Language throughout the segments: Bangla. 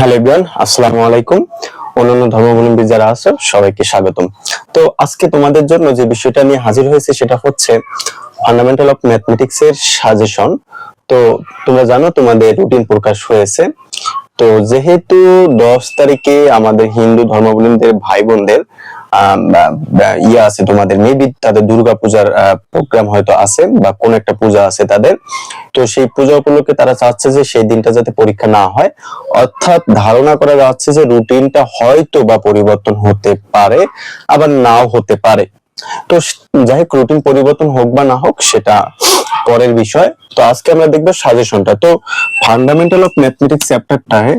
হ্যালো এভরিওয়ান, আসসালামু আলাইকুম। অন্যান্য ধর্মাবলম্বী যারা আছো সবাইকে স্বাগতম। তো আজকে তোমাদের জন্য যে বিষয়টা নিয়ে হাজির হয়েছে সেটা হচ্ছে ফান্ডামেন্টাল অফ ম্যাথমেটিক্স এর সাজেশন। তো তোমরা জানো তোমাদের রুটিন প্রকাশ হয়েছে। তো যেহেতু 10 তারিখে আমাদের হিন্দু ধর্মাবলম্বীদের ভাই বোনদের ইয়ে আছে, তোমাদের মেবি তাদের দুর্গা পূজার প্রোগ্রাম হয়তো আছে বা কোন একটা পূজা আছে তাদের। তো সেই পূজা উপলক্ষে তারা চাচ্ছে যে সেই দিনটা যাতে পরীক্ষা না হয়, অর্থাৎ ধারণা করা যাচ্ছে যে রুটিনটা হয়তো বা পরিবর্তন হতে পারে, আবার নাও হতে পারে। তো যাই হোক, রুটিন পরিবর্তন হোক বা না হোক সেটা পরের বিষয়। তো আজকে আমরা দেখবো সাজেশনটা। তো ফান্ডামেন্টাল অফ ম্যাথমেটিক্স চ্যাপ্টারটায়,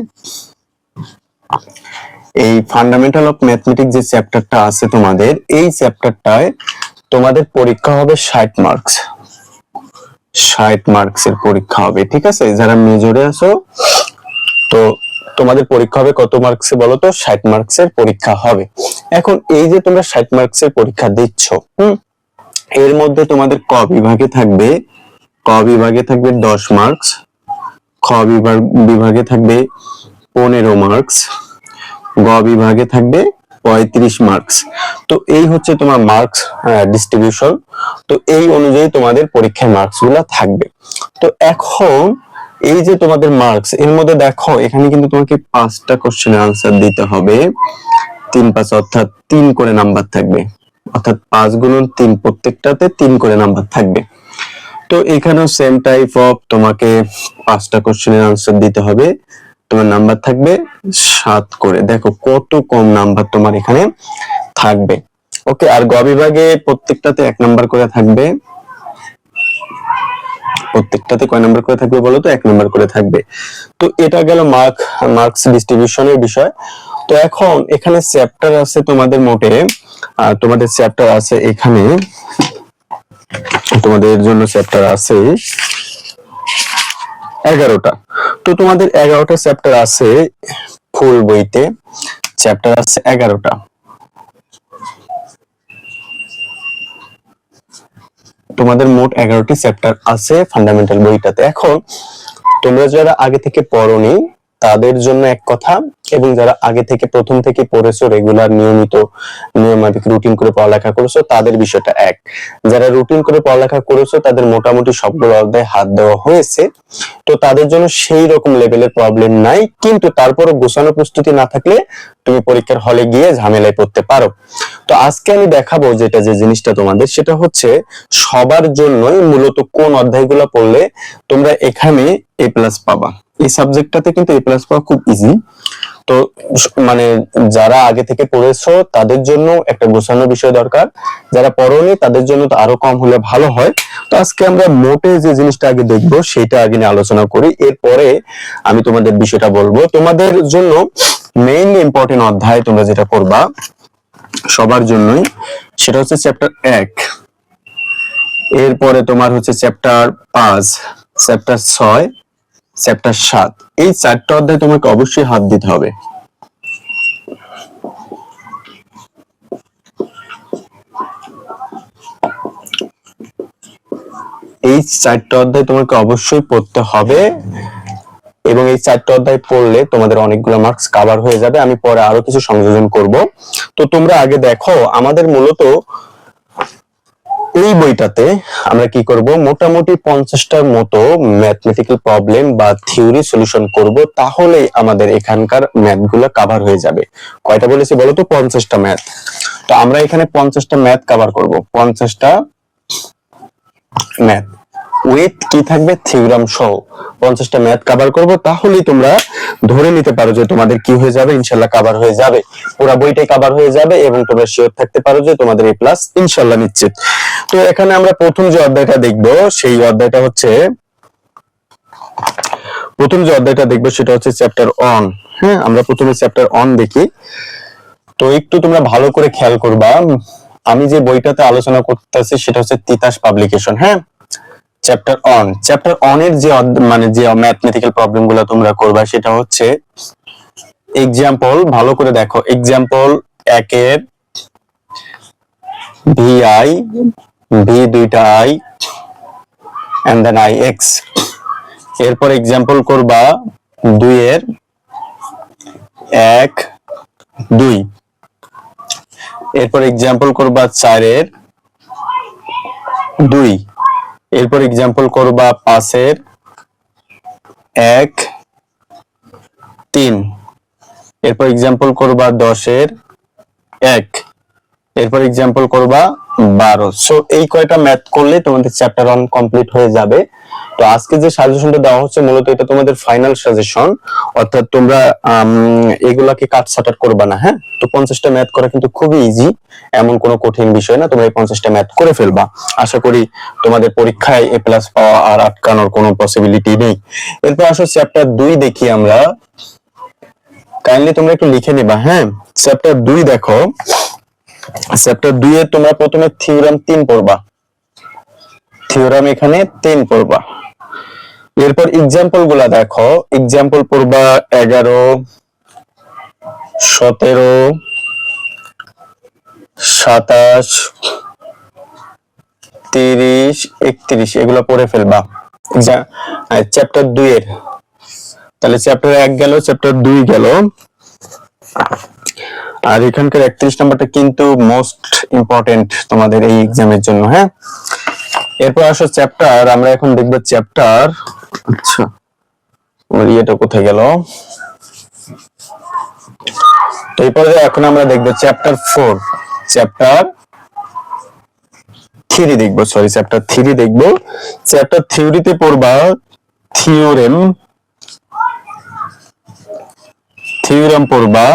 এই ফান্ডামেন্টাল অফ ম্যাথমেটিক্স যে চ্যাপ্টারটা আছে তোমাদের, এই চ্যাপ্টারটায় তোমাদের পরীক্ষা হবে 60 মার্কস। 60 মার্কসের পরীক্ষা হবে, ঠিক আছে? যারা মেজরে আছো তো তোমাদের পরীক্ষা হবে কত মার্কসে বলো তো? 60 মার্কসের পরীক্ষা হবে। এখন এই যে তোমরা 60 মার্কসের পরীক্ষা দিচ্ছ, এর মধ্যে তোমাদের ক বিভাগে থাকবে 10 মার্কস, খ বিভাগে থাকবে 15 মার্কস, গ বিভাগে থাকবে 35 মার্কস। তো এই হচ্ছে তোমার মার্কস ডিস্ট্রিবিউশন। তো এই অনুযায়ী তোমাদের পরীক্ষার মার্কস গুলা থাকবে। তো এখন এই যে তোমাদের মার্কস, এর মধ্যে দেখো এখানে কিন্তু তোমাকে 5টা কোশ্চেনের আনসার দিতে হবে। 3-5 অর্থাৎ 3 করে নাম্বার থাকবে, অর্থাৎ 5 গুণন 3, প্রত্যেকটাতে 3 করে নাম্বার থাকবে। তো এখানেও সেম টাইপ অফ তোমাকে 5টা কোশ্চেনের আনসার দিতে হবে, তোমার নাম্বার থাকবে 7 করে। দেখো কত কম নাম্বার তোমার এখানে থাকবে। ওকে, আর গ বিভাগে প্রত্যেকটাতে 1 নাম্বার করে থাকবে। প্রত্যেকটাতে কয় নাম্বার করে থাকবে বলো তো? 1 নাম্বার করে থাকবে। তো এটা গেল মার্কস ডিস্ট্রিবিউশনের বিষয়। তো এখন এখানে চ্যাপ্টার আছে তোমাদের মোটে, তোমাদের চ্যাপ্টার আছে এখানে, তোমাদের জন্য চ্যাপ্টার আছে 11টা। তো তোমাদের 11টা চ্যাপ্টার আছে, ফুল বইতে চ্যাপ্টার আছে 11টা। তোমাদের মোট 11টি চ্যাপ্টার আছে ফান্ডামেন্টাল বইটাতে। এখন তোমরা যারা আগে থেকে পড়োনি তাদের জন্য এক কথা, এবং যারা আগে থেকে প্রথম থেকে পড়েছো, রেগুলার নিয়মিত নিয়মাফিক রুটিন করে পড়ালেখা করেছো, তাদের বিষয়টা এক। যারা রুটিন করে পড়ালেখা করেছো তাদের মোটামুটি সবগুলো অধ্যায় হাত দেওয়া হয়েছে, তো তাদের জন্য সেই রকম লেভেলের প্রবলেম নাই। কিন্তু তারপরও গোছানো প্রস্তুতি না থাকলে তুমি পরীক্ষার হলে গিয়ে ঝামেলায় পড়তে পারো। তো আজকে আমি দেখাবো যেটা, যে জিনিসটা তোমাদের, সেটা হচ্ছে সবার জন্যই মূলত কোন অধ্যায়গুলো পড়লে তোমরা এখানে এ প্লাস পাবা। এই সাবজেক্টটাতে কিন্তু এ প্লাস পাওয়া খুব ইজি। তো মানে যারা আগে থেকে পড়েছো তাদের জন্য একটা গোছানো বিষয় দরকার, যারা পড়োনি তাদের জন্য তো আরো কম হলে ভালো হয়। তো আজকে আমরা মোটে যে জিনিসটা আগে দেখবো সেটা আগে নিয়ে আলোচনা করি, এরপরে আমি তোমাদের বিষয়টা বলবো। তোমাদের জন্য মেইনলি ইম্পর্টেন্ট অধ্যায় তোমরা যেটা করবা সবার জন্যই, সেটা হচ্ছে চ্যাপ্টার 1, এরপরে তোমার হচ্ছে চ্যাপ্টার 5, চ্যাপ্টার 6, চ্যাপ্টার 7। এই 4টা অধ্যায় তোমাকে অবশ্যই হাত দিতে হবে। এই 4টা অধ্যায় তোমাকে অবশ্যই পড়তে হবে, এবং এই 4টা অধ্যায় পড়লে তোমাদের অনেকগুলো মার্কস কভার হয়ে যাবে। আমি পরে আরো কিছু সংযোজন করব। তো তোমরা আগে দেখো, আমাদের মূলত এই বইটাতে আমরা কি করব, মোটামুটি 50টার মতো ম্যাথমেটিক্যাল প্রবলেম বা থিওরি সলিউশন করব, তাহলেই আমাদের এখানকার ম্যাথগুলো কভার হয়ে যাবে। কয়টা বলেছি বলো তো? 50টা ম্যাথ। তো আমরা এখানে 50টা ম্যাথ কভার করব, 50টা ম্যাথ উইথ কি থাকবে, থিওরাম সহ 50টা ম্যাথ কভার করব। তাহলেই তোমরা ধরে নিতে পারো যে তোমাদের কি হয়ে যাবে, ইনশাআল্লাহ কভার হয়ে যাবে, পুরো বইটাই কভার হয়ে যাবে, এবং তোমরা শিওর থাকতে পারো যে তোমাদের এ প্লাস ইনশাআল্লাহ নিশ্চিত। তো এখানে আমরা প্রথম যে অধ্যায়টা দেখব সেই অধ্যায়টা হচ্ছে, প্রথম যে অধ্যায়টা দেখবো সেটা হচ্ছে চ্যাপ্টার 1। হ্যাঁ, আমরা প্রথমে চ্যাপ্টার 1 দেখি। তো একটু তোমরা ভালো করে খেয়াল করবা, আমি যে বইটাতে আলোচনা করতেছি সেটা হচ্ছে তিতাস পাবলিকেশন। হ্যাঁ, চ্যাপ্টার 1 এর যে মানে যে ম্যাথমেটিক্যাল প্রবলেম গুলো তোমরা করবা সেটা হচ্ছে এক্সাম্পল। ভালো করে দেখো, এক্সাম্পল 1 এর vi, v দুইটা i and then ix। এরপর এক্সাম্পল করবা 2 এর 1 2। এরপর এক্সাম্পল করবা 4 এর 2। এরপর এক্সাম্পল করবা 5 এর 1 3। এরপর এক্সাম্পল করবা 10 এর 1। এরপর এক্সাম্পল করবা 12। সো এই কয়টা ম্যাথ করলে তোমাদের চ্যাপ্টার 1 কমপ্লিট হয়ে যাবে। তো আজকে যে সাজেশনটা দেওয়া হচ্ছে মূলত এটা তোমাদের ফাইনাল সাজেশন, অর্থাৎ তোমরা এগুলাকে কাট ছাঁটার করবা না। হ্যাঁ, তো 50টা ম্যাথ করা কিন্তু খুবই ইজি, এমন কোনো কঠিন বিষয় না। তোমরা এই 50টা ম্যাথ করে ফেলবা। আশা করি তোমাদের পরীক্ষায় A+ পাওয়া আর আটকানোর কোনো পসিবিলিটি নেই। এরপর আসো চ্যাপ্টার 2 দেখি আমরা। কাইন্ডলি তোমরা একটু লিখে নিবা। হ্যাঁ, চ্যাপ্টার 2 দেখো। চ্যাপ্টার 2 এ তোমরা প্রথমে থিওরাম 3 পড়বা। থিওরাম এখানে 3 পড়বা। এরপর एग्जांपल গুলা দেখো। एग्जांपल পড়বা 11 17 27 30 31 এগুলো পড়ে ফেলবা চ্যাপ্টার 2 এর। তাহলে চ্যাপ্টার 1 গেল, চ্যাপ্টার 2 গেল। আর এখানকার 31 নাম্বারটা কিন্তু মোস্ট ইম্পর্টেন্ট তোমাদের এই এক্সামের জন্য। হ্যাঁ, এরপর আসো চ্যাপ্টার, আমরা এখন দেখব চ্যাপ্টার, আচ্ছা আমার এটা কোথায় গেল, তো এরপরে এখন আমরা দেখব চ্যাপ্টার 4। চ্যাপ্টার 3 দেখব, সরি চ্যাপ্টার 3 দেখব। চ্যাপ্টার থিওরিতে পড়বা থিওরেম। থিওরেম পড়বা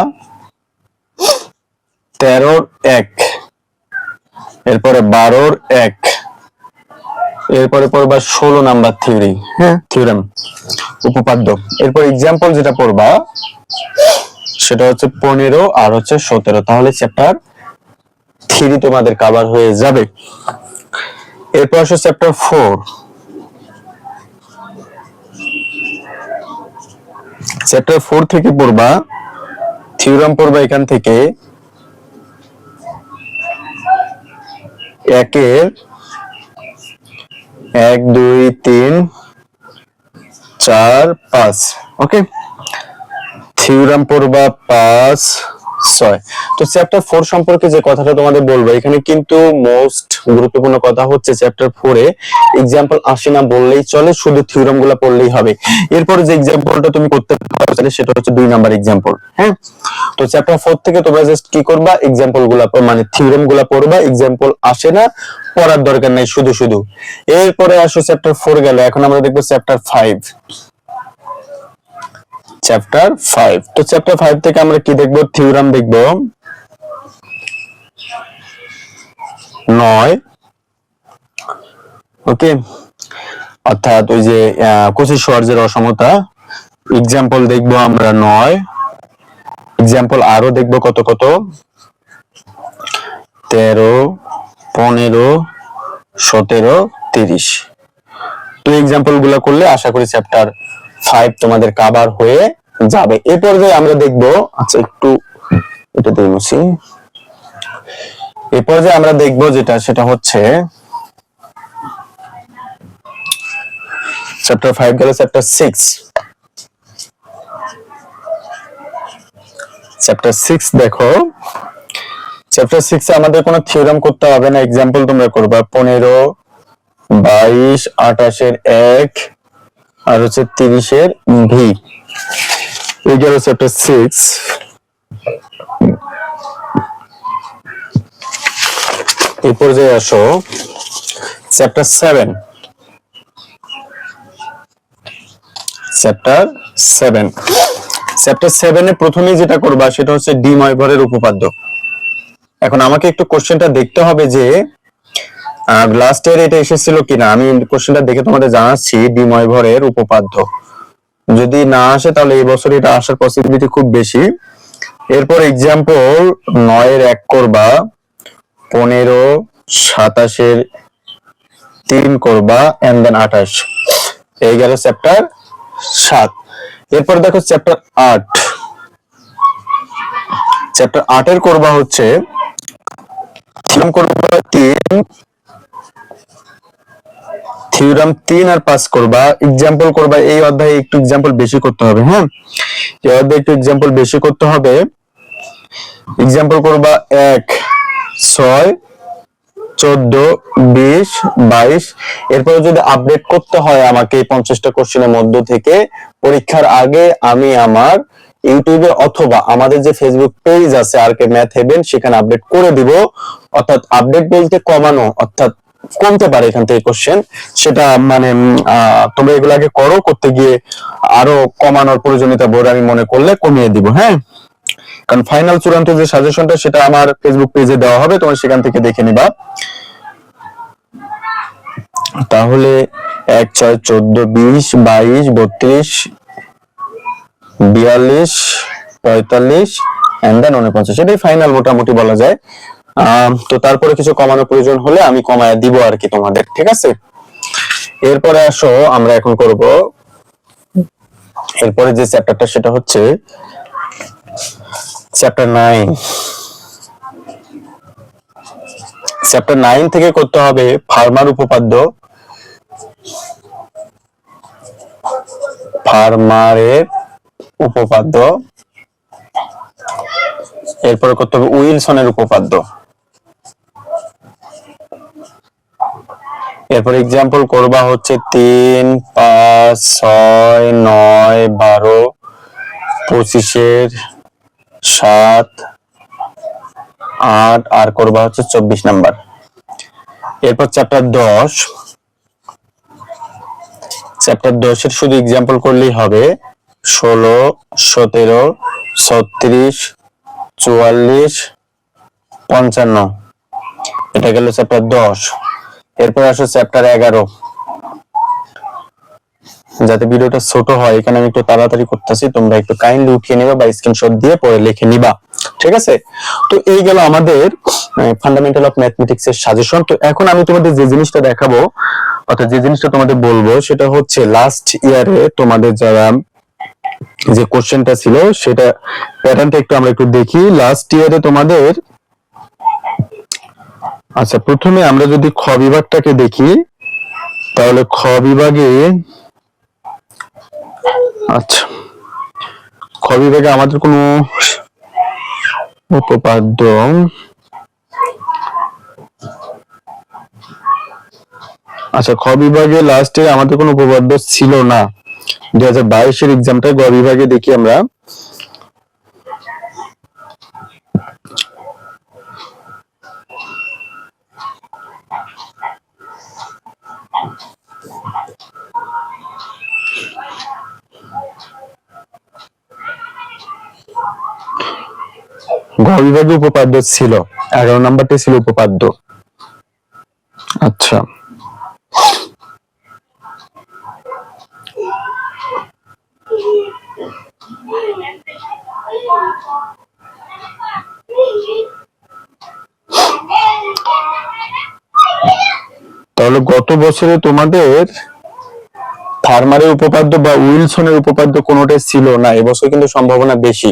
13 1। এরপরে 12 1। এরপরে পড়বা 16 নাম্বার থিওরি। হ্যাঁ, থিওরেম উপপাদ্য। এরপর एग्जांपल যেটা পড়বা সেটা হচ্ছে 15 আর হচ্ছে 17। তাহলে চ্যাপ্টার 3 তোমাদের কভার হয়ে যাবে। এরপর আসো চ্যাপ্টার 4। চ্যাপ্টার 4 থেকে পড়বা থিওরেম পড়বা এখান থেকে 1 এর 1 2 3 4 5। ওকে, থিওরেম পড়বা 5 6। তো চ্যাপ্টার 4 সম্পর্কে যে কথাটা তোমাদের বলবো, এখানে কিন্তু মোস্ট গুরুত্বপূর্ণ কথা হচ্ছে চ্যাপ্টার 4 এ एग्जांपल আসে না বললেই চলে, শুধু থিওরেম গুলো পড়লেই হবে। এরপর যে एग्जांपलটা তুমি করতে পারো সেটা হচ্ছে 2 নাম্বার एग्जांपल। হ্যাঁ, তো চ্যাপ্টার 4 থেকে তোমরা জাস্ট কি করবা, एग्जांपल গুলো মানে থিওরেম গুলো পড়বা। एग्जांपल আসে না, পড়ার দরকার নাই শুধু শুধু। এরপরে আসো চ্যাপ্টার 4 গেল, এখন আমরা দেখব চ্যাপ্টার 5। চ্যাপ্টার 5, তো চ্যাপ্টার 5 থেকে আমরা কি দেখব, থিওরেম দেখব 9। ওকে, অর্থাৎ ওই যে কোচি সহজের অসমতা। एग्जांपल দেখব আমরা 9। एग्जांपल আরো দেখব কত কত, 13 15 17 30। তো एग्जांपल গুলো করলে আশা করি চ্যাপ্টার 5 তোমাদের কভার হয়ে যাবে। এই পর্যায়ে আমরা দেখব, আচ্ছা একটু এটা দিয়ে মুছি। এই পর্যায়ে আমরা দেখব যেটা সেটা হচ্ছে চ্যাপ্টার 5 গেল, চ্যাপ্টার 6। চ্যাপ্টার 6 দেখো। চ্যাপ্টার 6 এ আমাদের কোনো থিওরেম করতে হবে না। एग्जांपल তোমরা করবা 15 22 28 এর 1 আর হচ্ছে 30 এর ভি। এই গেল চ্যাপ্টার 6। এই পর্যায়ে আসো চ্যাপ্টার 7। চ্যাপ্টার 7। চ্যাপ্টার 7 এ প্রথমেই যেটা করবা সেটা হচ্ছে ডি ময়ভরের উপপাদ্য। এখন আমাকে একটু কোশ্চেনটা দেখতে হবে যে লাস্ট ইয়ার এটা এসেছিল কিনা। আমি কোশ্চেনটা দেখে তোমাদের জানাচ্ছি। ডি ময়ভরের উপপাদ্য যদি না আসে তাহলে এই বছর এটা আসার পসিবিলিটি খুব বেশি। এরপর एग्जांपल 9 এর 1 করবা, 15 27 এর 3 করবা এন্ড দেন 28। এই গেল চ্যাপ্টার 7। এরপর দেখো চ্যাপ্টার 8। চ্যাপ্টার 8 এর করবা হচ্ছে থিওরেম করবা 3 থিওরাম 3 আর 5 করবা, এক্সাম্পল করবা। এই অধ্যায়ে একটু এক্সাম্পল বেশি করতে হবে। হ্যাঁ, এই অধ্যায়ে একটু এক্সাম্পল বেশি করতে হবে। এক্সাম্পল করবা 1, 6, 14, 20, 22। এরপরে যদি আপডেট করতে হয় আমাকে এই 50টা কোশ্চেনের মধ্য থেকে পরীক্ষার আগে, আমি আমার ইউটিউবে অথবা আমাদের যে ফেসবুক পেজ আছে আরকে ম্যাথ হেভেন, সেখানে আপডেট করে দিব। অর্থাৎ আপডেট বলতে কমানো, অর্থাৎ কমতে পারে এখান থেকে কোশ্চেন, সেটা মানে তোমরা এগুলো আগে করো, করতে গিয়ে আরো কমানোর প্রয়োজনীয়তা বোধ আমি মনে করলে কমিয়ে দিব। হ্যাঁ, কারণ ফাইনাল চূড়ান্ত যে সাজেশনটা সেটা আমার ফেসবুক পেজে দেওয়া হবে, তোমরা সেখান থেকে দেখে নিবা। তাহলে 1, 6, 14, 20, 22, 32, 42, 45 এন্ড দেন 49, এটাই ফাইনাল মোটামুটি বলা যায়। তো তারপরে কিছু কমানোর প্রয়োজন হলে আমি কমায় দিব আর কি তোমাদের, ঠিক আছে। এরপরে আসো আমরা এখন করব এরপরে যে চ্যাপ্টারটা, সেটা হচ্ছে চ্যাপ্টার 9। চ্যাপ্টার 9 থেকে করতে হবে ফার্মার উপপাদ্য, ফার্মারের উপপাদ্য। এরপরে করতে হবে উইলসনের উপপাদ্য। এরপর এক্সাম্পল করবা হচ্ছে 3, 5, 6, 9, 12, 25, 7, 8 আর করবা হচ্ছে 24 নাম্বার। এরপর চ্যাপ্টার 10, চ্যাপ্টার 10 এর শুধু এক্সাম্পল করলেই হবে 16, 17, 36, 44, 55। এটা গেল চ্যাপ্টার 10। এরপর আসো চ্যাপ্টার 11। যাতে ভিডিওটা ছোট হয় এখানে আমি একটু তাড়াতাড়ি করতেছি, তোমরা একটু কাইন্ডলি উঠিয়ে নিবা বা স্ক্রিনশট দিয়ে পরে লিখে নিবা, ঠিক আছে। তো এই গেল আমাদের ফান্ডামেন্টাল অফ ম্যাথমেটিক্স এর সাজেশন। তো এখন আমি তোমাদের যে জিনিসটা দেখাবো, অর্থাৎ যে জিনিসটা তোমাদের বলবো, সেটা হচ্ছে লাস্ট ইয়ারে তোমাদের যারা যে কোশ্চেনটা ছিল সেটা প্যাটার্নটা একটু আমরা একটু দেখি। লাস্ট ইয়ারে তোমাদের, আচ্ছা প্রথমে আমরা যদি খ বিভাগটাকে দেখি, তাহলে খ বিভাগে, আচ্ছা খ বিভাগে আমাদের কোনো উপপাদ্য, আচ্ছা খ বিভাগে লাস্টে আমাদের কোনো উপপাদ্য ছিল না। 2022 এর এক্সামটা গ বিভাগে দেখি আমরা। গ বিভাগে উপপাদ্য ছিল, 11 নাম্বারটা ছিল উপপাদ্য। আচ্ছা তাহলে গত বছরে তোমাদের ফার্মারের উপপাদ্য বা উইলসনের উপপাদ্য কোনোটাই ছিল না। এবছর কিন্তু সম্ভাবনা বেশি,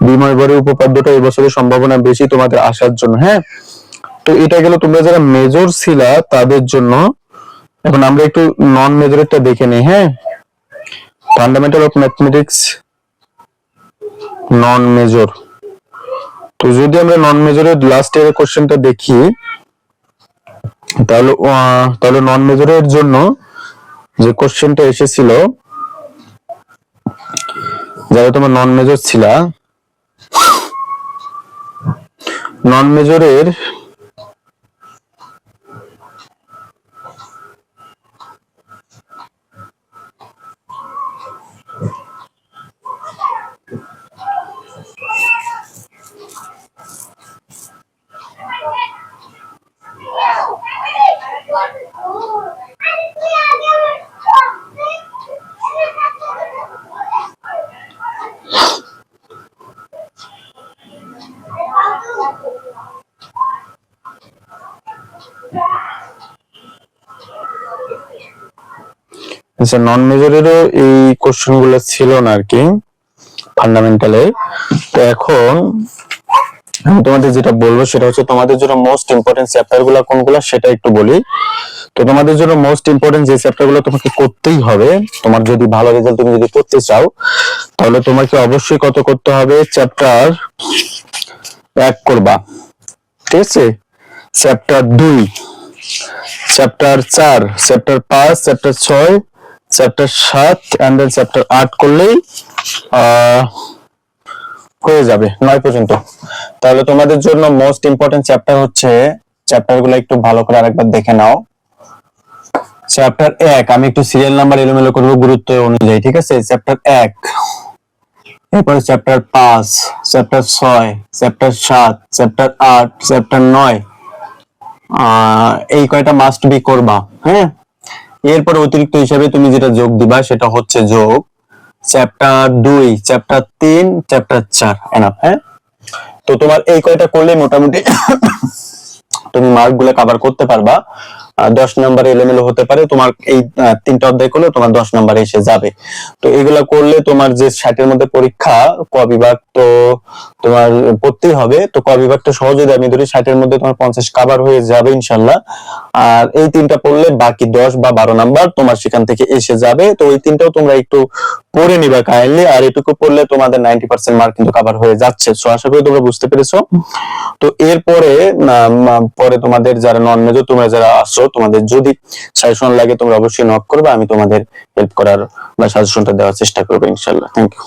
বিময়বরের উপপাদ্যটা এবছরের সম্ভাবনা বেশি তোমাদের আসার জন্য। হ্যাঁ, তো এটা গেল তোমরা যারা মেজর ছিলা তাদের জন্য। এখন আমরা একটু নন মেজরেরটা দেখে নিই। হ্যাঁ, fundamental of mathematics non major. তো যদি আমরা নন মেজরের লাস্ট ইয়ারের কোশ্চেনটা দেখি, তাহলে নন মেজরের জন্য যে কোশ্চেনটা এসেছিল, যারা তোমার নন মেজর ছিলা, নন মেজরের নন মেজরেরও এই কোশ্চেন গুলো ছিল না আর কি ফান্ডামেন্টালে। তো এখন আমি তোমাদের যেটা বলবো সেটা হচ্ছে তোমাদের জন্য মোস্ট ইম্পর্টেন্ট চ্যাপ্টার গুলা কোনগুলা সেটা একটু বলি। তো তোমাদের জন্য মোস্ট ইম্পর্টেন্ট যে চ্যাপ্টার গুলো তোমাকে করতেই হবে, তোমার যদি ভালো রেজাল্ট তুমি যদি করতে চাও, তাহলে তোমাকে অবশ্যই কত করতে হবে, চ্যাপ্টার 1 করবা, ঠিক আছে, chapter 2, chapter 4, chapter 5, chapter 6, chapter 7 and then chapter 8 করলেই হয়ে যাবে 9 পর্যন্ত। তাহলে তোমাদের জন্য মোস্ট ইম্পর্টেন্ট চ্যাপ্টার হচ্ছে, চ্যাপ্টার গুলো একটু ভালো করে আরেকবার দেখে নাও। চ্যাপ্টার 1 আমি একটু সিরিয়াল নাম্বার এলোমেলো করবো গুরুত্ব অনুযায়ী, ঠিক আছে। চ্যাপ্টার 1, এরপরে chapter 5, chapter 6, chapter 7, chapter 8, chapter 9, এই কয়টা মাস্ট বি করবা, হ্যাঁ। এরপরে অতিরিক্ত হিসাবে তুমি যেটা যোগ দিবা সেটা হচ্ছে যোগ চ্যাপ্টার 2, চ্যাপ্টার 3, চ্যাপ্টার 4, এনাফ, হ্যাঁ। তো তোমার এই কয়টা করলে মোটামুটি তুমি মার্ক গুলো কভার করতে পারবা। 10 নাম্বার এলোমেলো হতে পারে, তোমার এই 3টা অধ্যায় করলে তোমার 10 নাম্বার এসে যাবে। তো এগুলা করলে তোমার যে 60 এর মধ্যে পরীক্ষা, ক বিভাগ তো তোমার পড়তেই হবে। তো ক বিভাগটা সহজে আমি ধরি 60 এর মধ্যে তোমার 50 কভার হয়ে যাবে ইনশাআল্লাহ। আর এই 3টা পড়লে বাকি 10 বা 12 নাম্বার তোমার সেখান থেকে এসে যাবে। তো ওই 3টাও তোমরা একটু পড়ে নিবা কাইন্ডলি, আর এটুকু পড়লে তোমাদের 90% মার্ক কিন্তু কভার হয়ে যাচ্ছে। সো আশা করি তোমরা বুঝতে পেরেছো। তো এরপরে পরে তোমাদের যারা নন মেজর তোমরা যারা আসছো, তোমাদের যদি সাজেশন লাগে তোমরা অবশ্যই নক করবে, আমি তোমাদের হেল্প করার বা সাজেশনটা দেওয়ার চেষ্টা করবো ইনশাআল্লাহ। Thank you.